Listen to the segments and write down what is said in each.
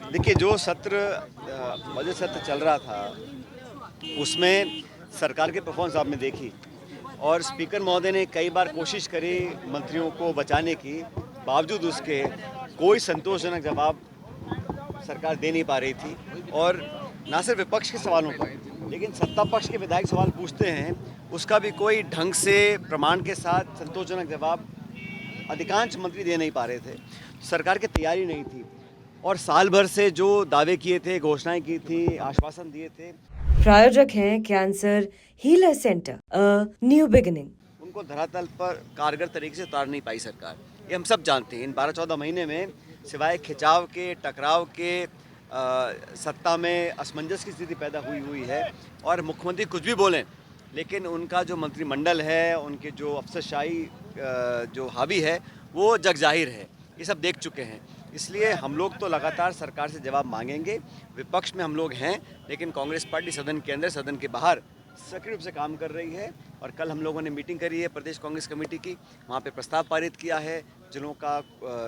देखिए, जो बजट सत्र चल रहा था उसमें सरकार की परफॉर्मेंस आपने देखी और स्पीकर महोदय ने कई बार कोशिश करी मंत्रियों को बचाने की, बावजूद उसके कोई संतोषजनक जवाब सरकार दे नहीं पा रही थी। और ना सिर्फ विपक्ष के सवालों पर, लेकिन सत्ता पक्ष के विधायक सवाल पूछते हैं, उसका भी कोई ढंग से प्रमाण के साथ संतोषजनक जवाब अधिकांश मंत्री दे नहीं पा रहे थे। सरकार की तैयारी नहीं थी और साल भर से जो दावे किए थे, घोषणाएं की थी, आश्वासन दिए थे, प्रायोजक हैं cancer healer centre a new beginning. उनको धरातल पर कारगर तरीके से उतार नहीं पाई सरकार। ये हम सब जानते हैं। इन 12-14 महीने में सिवाय खिंचाव के, टकराव के, सत्ता में असमंजस की स्थिति पैदा हुई है। और मुख्यमंत्री कुछ भी बोलें, लेकिन उनका जो मंत्रिमंडल है, उनके जो अफसरशाही जो हावी है, वो जग जाहिर है। ये सब देख चुके हैं। इसलिए हम लोग तो लगातार सरकार से जवाब मांगेंगे। विपक्ष में हम लोग हैं, लेकिन कांग्रेस पार्टी सदन के अंदर, सदन के बाहर सक्रिय रूप से काम कर रही है। और कल हम लोगों ने मीटिंग करी है प्रदेश कांग्रेस कमेटी की, वहाँ पे प्रस्ताव पारित किया है। जिलों का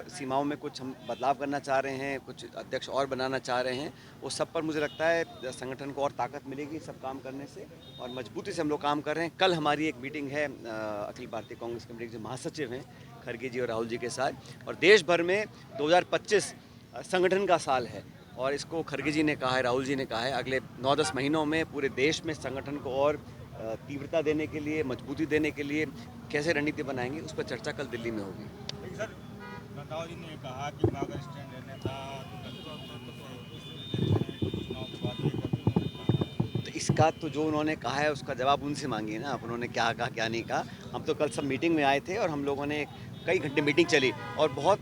सीमाओं में कुछ हम बदलाव करना चाह रहे हैं, कुछ अध्यक्ष और बनाना चाह रहे हैं। वो सब पर मुझे लगता है संगठन को और ताकत मिलेगी सब काम करने से, और मजबूती से हम लोग काम कर रहे हैं। कल हमारी एक मीटिंग है अखिल भारतीय कांग्रेस कमेटी के जो महासचिव हैं खड़गे जी और राहुल जी के साथ। और देश भर में 2025 संगठन का साल है, और इसको खड़गे जी ने कहा है, राहुल जी ने कहा है, अगले 9-10 महीनों में पूरे देश में संगठन को और तीव्रता देने के लिए, मजबूती देने के लिए कैसे रणनीति बनाएंगे, उस पर चर्चा कल दिल्ली में होगी। सर, नड्डा जी ने कहा कि अगर स्टैंड लेना था तो इसका तो जो उन्होंने कहा है उसका जवाब उनसे मांगिए ना, आप उन्होंने क्या कहा क्या नहीं कहा। हम तो कल सब मीटिंग में आए थे और हम लोगों ने कई घंटे मीटिंग चली और बहुत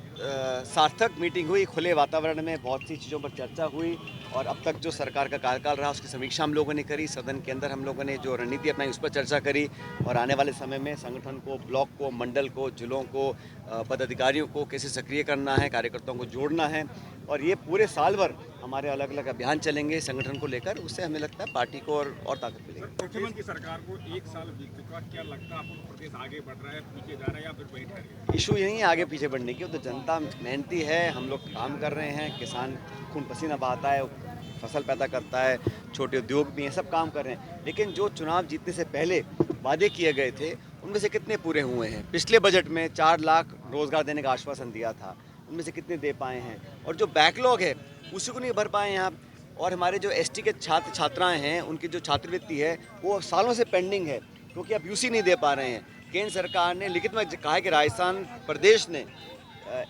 सार्थक मीटिंग हुई। खुले वातावरण में बहुत सी चीज़ों पर चर्चा हुई और अब तक जो सरकार का कार्यकाल रहा उसकी समीक्षा हम लोगों ने करी। सदन के अंदर हम लोगों ने जो रणनीति अपनाई उस पर चर्चा करी और आने वाले समय में संगठन को, ब्लॉक को, मंडल को, जिलों को, पदाधिकारियों को कैसे सक्रिय करना है, कार्यकर्ताओं को जोड़ना है। और ये पूरे साल भर हमारे अलग अलग अभियान चलेंगे संगठन को लेकर। उससे हमें लगता है पार्टी को और ताकत मिलेगी। मुख्यमंत्री सरकार को 1 साल बीत चुका, क्या लगता है आपको प्रदेश आगे बढ़ रहा है, पीछे जा रहा है या फिर वहीं ठहर गया? इशू यही है आगे पीछे बढ़ने की। तो जनता मेहनती है, हम लोग काम कर रहे हैं, किसान खून पसीना बहाता है, फसल पैदा करता है, छोटे उद्योग भी हैं, सब काम कर रहे हैं। लेकिन जो चुनाव जीतने से पहले वादे किए गए थे उनमें से कितने पूरे हुए हैं? पिछले बजट में 4 लाख रोजगार देने का आश्वासन दिया था, उनमें से कितने दे पाए हैं? और जो बैकलॉग है उसी को नहीं भर पाए हैं आप। और हमारे जो एसटी के छात्र छात्राएं हैं, उनकी जो छात्रवृत्ति है वो सालों से पेंडिंग है, क्योंकि आप यूसी नहीं दे पा रहे हैं। केंद्र सरकार ने लिखित में कहा है कि राजस्थान प्रदेश ने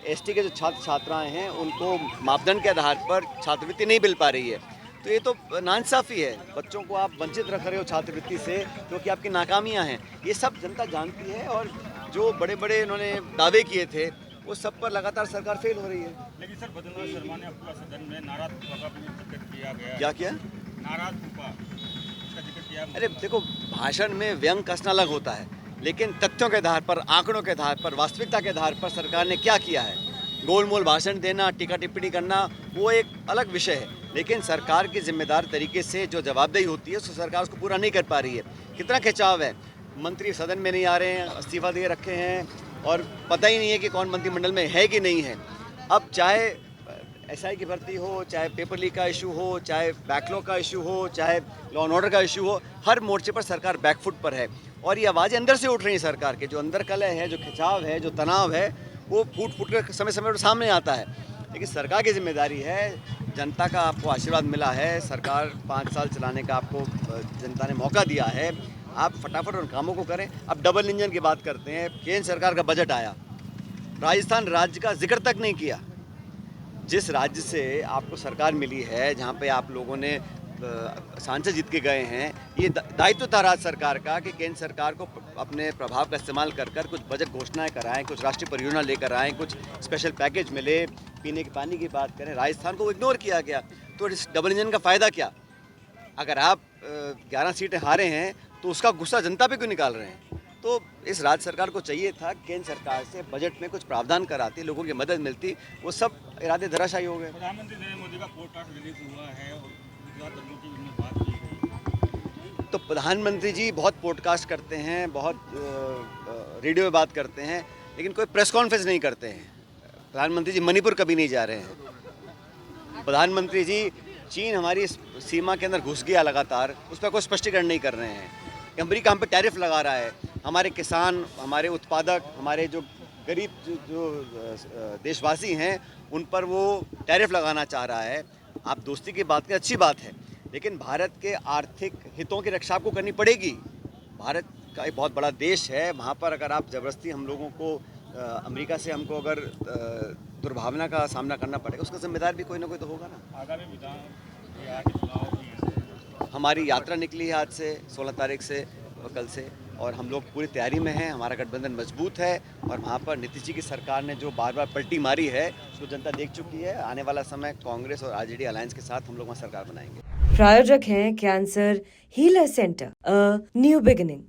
एसटी के जो छात्र छात्राएं हैं उनको मापदंड के आधार पर छात्रवृत्ति नहीं मिल पा रही है। तो ये तो नाइंसाफ़ी है। बच्चों को आप वंचित रख रहे हो छात्रवृत्ति से, क्योंकि आपकी नाकामियां हैं। ये सब जनता जानती है और जो बड़े बड़े इन्होंने दावे किए थे वो सब पर लगातार सरकार फेल हो रही है। लेकिन सर, भद्रनाथ शर्मा ने पूरा सदन में नाराज फूफा का भी जिक्र किया गया। क्या किया? नाराज फूफा, इसका जिक्र किया। अरे देखो, भाषण में व्यंग कसना अलग होता है, लेकिन तथ्यों के आधार पर, आंकड़ों के आधार पर, वास्तविकता के आधार पर सरकार ने क्या किया है, गोलमोल भाषण देना, टीका टिप्पणी करना, वो एक अलग विषय है। लेकिन सरकार की जिम्मेदार तरीके से जो जवाबदेही होती है उसको सरकार उसको पूरा नहीं कर पा रही है। कितना खिंचाव है, मंत्री सदन में नहीं आ रहे हैं, इस्तीफा दे रखे हैं और पता ही नहीं है कि कौन मंत्रिमंडल में है कि नहीं है। अब चाहे एसआई की भर्ती हो, चाहे पेपर लीक का इशू हो, चाहे बैकलॉग का इशू हो, चाहे लॉ एंड ऑर्डर का इशू हो, हर मोर्चे पर सरकार बैकफुट पर है। और ये आवाज़ें अंदर से उठ रही हैं सरकार के, जो अंदर कलह है, जो खिंचाव है, जो तनाव है, वो फूट फूट कर समय समय पर सामने आता है। लेकिन सरकार की जिम्मेदारी है, जनता का आपको आशीर्वाद मिला है, सरकार 5 साल चलाने का आपको जनता ने मौका दिया है, आप फटाफट उन कामों को करें। अब डबल इंजन की बात करते हैं। केंद्र सरकार का बजट आया, राजस्थान राज्य का जिक्र तक नहीं किया। जिस राज्य से आपको सरकार मिली है, जहाँ पे आप लोगों ने सांसद जीत के गए हैं, ये दायित्व था राज्य सरकार का कि केंद्र सरकार को अपने प्रभाव का इस्तेमाल कर कर कुछ बजट घोषणाएं कराएं, कुछ राष्ट्रीय परियोजना लेकर आएँ, कुछ स्पेशल पैकेज मिले, पीने के पानी की बात करें। राजस्थान को इग्नोर किया गया। तो इस डबल इंजन का फ़ायदा क्या? अगर आप 11 सीटें हारे हैं तो उसका गुस्सा जनता पे क्यों निकाल रहे हैं? तो इस राज्य सरकार को चाहिए था केंद्र सरकार से बजट में कुछ प्रावधान कराती, लोगों की मदद मिलती। वो सब इरादे धराशायी हो गए। प्रधानमंत्री नरेंद्र मोदी का पॉडकास्ट रिलीज हुआ है और गुजरात दंगों की इनमें बात की गई। तो प्रधानमंत्री जी बहुत पॉडकास्ट करते हैं, बहुत रेडियो में बात करते हैं, लेकिन कोई प्रेस कॉन्फ्रेंस नहीं करते हैं। प्रधानमंत्री जी मणिपुर कभी नहीं जा रहे हैं। प्रधानमंत्री जी चीन हमारी सीमा के अंदर घुस गया लगातार, उस पर कोई स्पष्टीकरण नहीं कर रहे हैं। अमेरिका हम पे टैरिफ लगा रहा है, हमारे किसान, हमारे उत्पादक, हमारे जो गरीब जो देशवासी हैं उन पर वो टैरिफ लगाना चाह रहा है। आप दोस्ती की बात करें, अच्छी बात है, लेकिन भारत के आर्थिक हितों की रक्षा आपको करनी पड़ेगी। भारत का एक बहुत बड़ा देश है, वहाँ पर अगर आप ज़बरदस्ती हम लोगों को अमेरिका से हमको अगर दुर्भावना का सामना करना पड़ेगा, उसका जिम्मेदार भी कोई ना कोई तो होगा ना। आगामी विधान बिहार के चुनाव भी हैं। हमारी यात्रा निकली है आज से 16 तारीख से कल से, और हम लोग पूरी तैयारी में हैं। हमारा गठबंधन मजबूत है और वहाँ पर नीतीश जी की सरकार ने जो बार बार पलटी मारी है उसको जनता देख चुकी है। आने वाला समय कांग्रेस और आरजेडी अलायंस के साथ हम लोग वहाँ सरकार बनाएंगे। प्रायोजक हैं cancer healer centre, a new beginning.